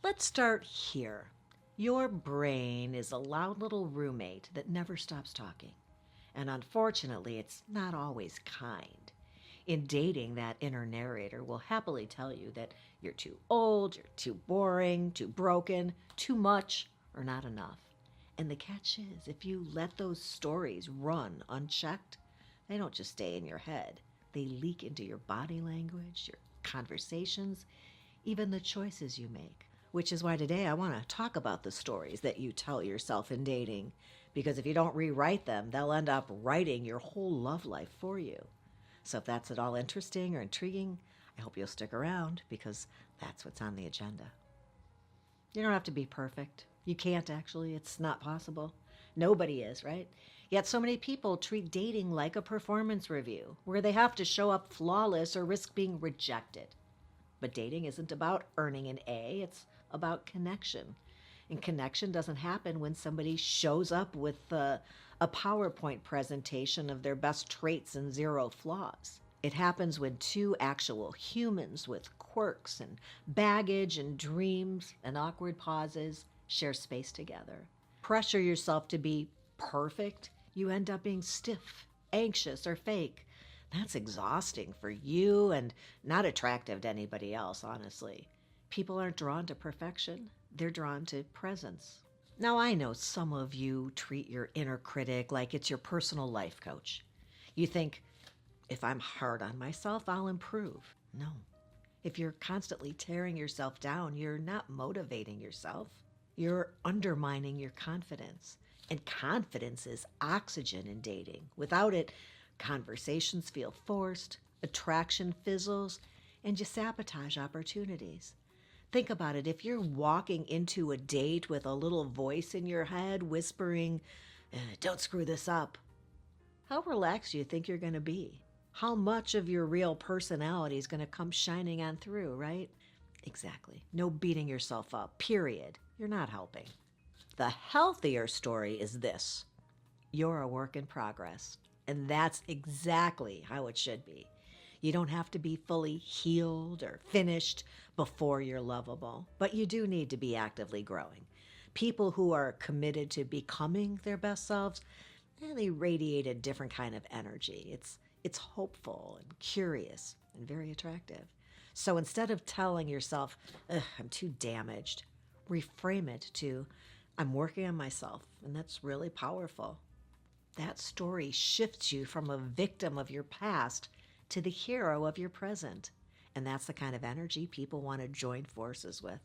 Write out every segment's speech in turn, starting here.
Let's start here. Your brain is a loud little roommate that never stops talking. And unfortunately, it's not always kind. In dating, that inner narrator will happily tell you that you're too old, you're too boring, too broken, too much, or not enough. And the catch is, if you let those stories run unchecked, they don't just stay in your head. They leak into your body language, your conversations, even the choices you make. Which is why today I want to talk about the stories that you tell yourself in dating. Because if you don't rewrite them, they'll end up writing your whole love life for you. So if that's at all interesting or intriguing, I hope you'll stick around because that's what's on the agenda. You don't have to be perfect. You can't actually. It's not possible. Nobody is, right? Yet so many people treat dating like a performance review where they have to show up flawless or risk being rejected. But dating isn't about earning an A, it's about connection. And connection doesn't happen when somebody shows up with a PowerPoint presentation of their best traits and zero flaws. It happens when two actual humans with quirks and baggage and dreams and awkward pauses share space together. Pressure yourself to be perfect, you end up being stiff, anxious, or fake. That's exhausting for you and not attractive to anybody else, honestly. People aren't drawn to perfection. They're drawn to presence. Now, I know some of you treat your inner critic like it's your personal life coach. You think, if I'm hard on myself, I'll improve. No. If you're constantly tearing yourself down, you're not motivating yourself. You're undermining your confidence. And confidence is oxygen in dating. Without it, conversations feel forced, attraction fizzles, and you sabotage opportunities. Think about it. If you're walking into a date with a little voice in your head whispering, don't screw this up, how relaxed do you think you're going to be? How much of your real personality is going to come shining on through, right? Exactly. No beating yourself up, period. You're not helping. The healthier story is this. You're a work in progress. And that's exactly how it should be. You don't have to be fully healed or finished before you're lovable, but you do need to be actively growing. People who are committed to becoming their best selves, they radiate a different kind of energy. It's hopeful and curious and very attractive. So instead of telling yourself, I'm too damaged, reframe it to, I'm working on myself, and that's really powerful. That story shifts you from a victim of your past to the hero of your present. And that's the kind of energy people want to join forces with.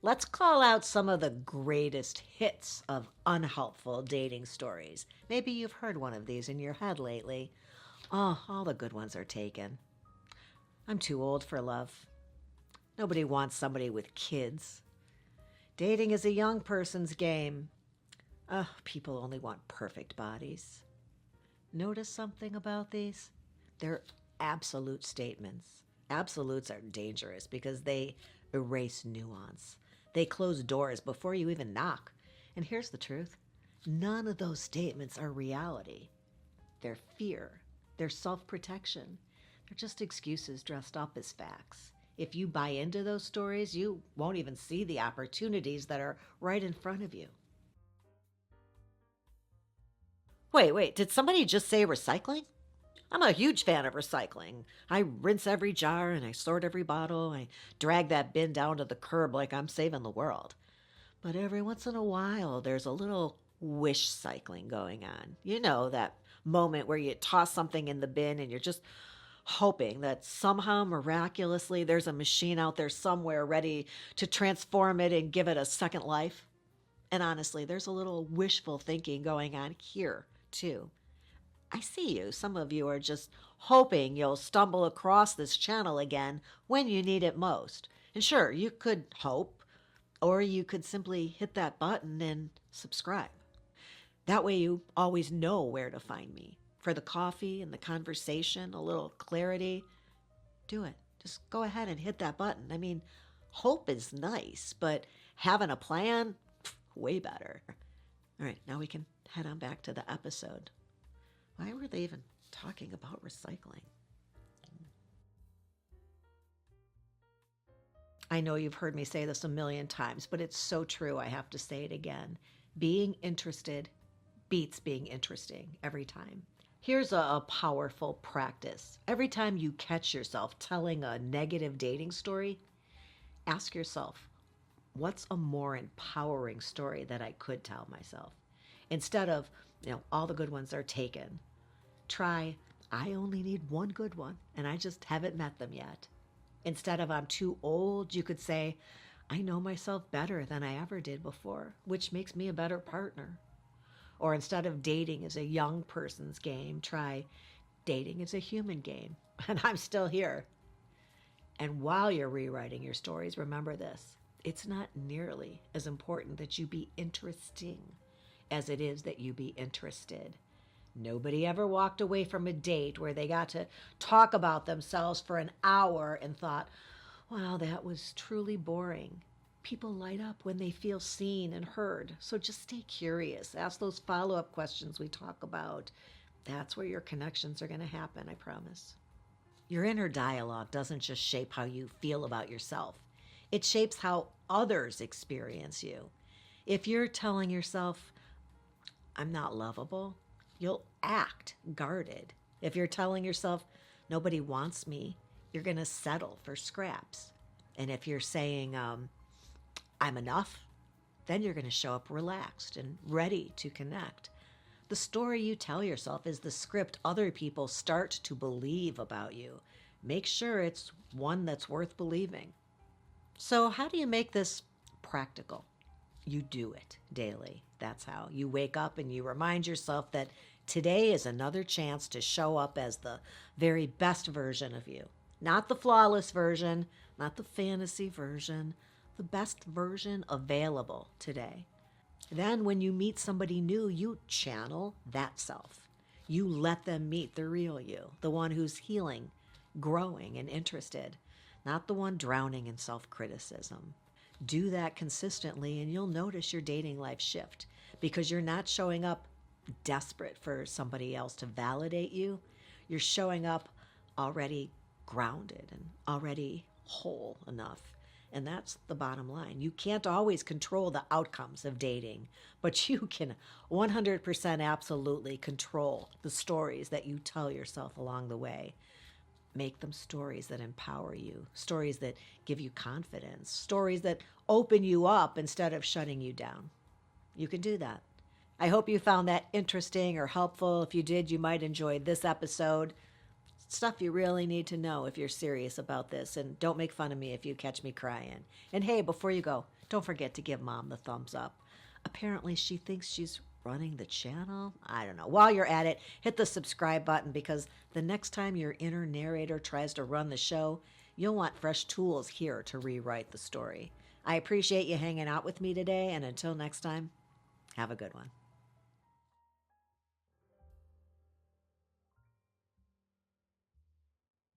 Let's call out some of the greatest hits of unhelpful dating stories. Maybe you've heard one of these in your head lately. Oh, all the good ones are taken. I'm too old for love. Nobody wants somebody with kids. Dating is a young person's game. People only want perfect bodies. Notice something about these? They're absolute statements. Absolutes are dangerous because they erase nuance. They close doors before you even knock. And here's the truth. None of those statements are reality. They're fear. They're self-protection. They're just excuses dressed up as facts. If you buy into those stories, you won't even see the opportunities that are right in front of you. Wait, did somebody just say recycling? I'm a huge fan of recycling. I rinse every jar and I sort every bottle. I drag that bin down to the curb like I'm saving the world. But every once in a while, there's a little wish cycling going on. You know, that moment where you toss something in the bin and you're just hoping that somehow miraculously there's a machine out there somewhere ready to transform it and give it a second life. And honestly, there's a little wishful thinking going on here, too. I see you. Some of you are just hoping you'll stumble across this channel again when you need it most. And sure, you could hope, or you could simply hit that button and subscribe. That way you always know where to find me. For the coffee and the conversation, a little clarity, do it. Just go ahead and hit that button. I mean, hope is nice, but having a plan, way better. All right, now we can head on back to the episode. Why were they even talking about recycling? I know you've heard me say this a million times, but it's so true. I have to say it again. Being interested beats being interesting every time. Here's a powerful practice. Every time you catch yourself telling a negative dating story, ask yourself, what's a more empowering story that I could tell myself? Instead of, all the good ones are taken, try, I only need one good one and I just haven't met them yet. Instead of I'm too old, you could say, I know myself better than I ever did before, which makes me a better partner. Or instead of dating is a young person's game, try dating is a human game and I'm still here. And while you're rewriting your stories, remember this. It's not nearly as important that you be interesting as it is that you be interested. Nobody ever walked away from a date where they got to talk about themselves for an hour and thought, wow, that was truly boring. People light up when they feel seen and heard. So just stay curious. Ask those follow-up questions we talk about. That's where your connections are going to happen, I promise. Your inner dialogue doesn't just shape how you feel about yourself. It shapes how others experience you. If you're telling yourself, I'm not lovable, you'll act guarded. If you're telling yourself, nobody wants me, you're going to settle for scraps. And if you're saying, I'm enough, then you're going to show up relaxed and ready to connect. The story you tell yourself is the script other people start to believe about you. Make sure it's one that's worth believing. So how do you make this practical? You do it daily. That's how. You wake up and you remind yourself that today is another chance to show up as the very best version of you. Not the flawless version, not the fantasy version, the best version available today. Then when you meet somebody new, you channel that self. You let them meet the real you, the one who's healing, growing, and interested, not the one drowning in self-criticism. Do that consistently and you'll notice your dating life shift because you're not showing up desperate for somebody else to validate you. You're showing up already grounded and already whole enough. And that's the bottom line. You can't always control the outcomes of dating, but you can 100% absolutely control the stories that you tell yourself along the way. Make them stories that empower you, stories that give you confidence, stories that open you up instead of shutting you down. You can do that. I hope you found that interesting or helpful. If you did, you might enjoy this episode. Stuff you really need to know if you're serious about this. And don't make fun of me if you catch me crying. And hey, before you go, don't forget to give Mom the thumbs up. Apparently she thinks she's running the channel. I don't know. While you're at it, hit the subscribe button because the next time your inner narrator tries to run the show, you'll want fresh tools here to rewrite the story. I appreciate you hanging out with me today, and until next time, have a good one.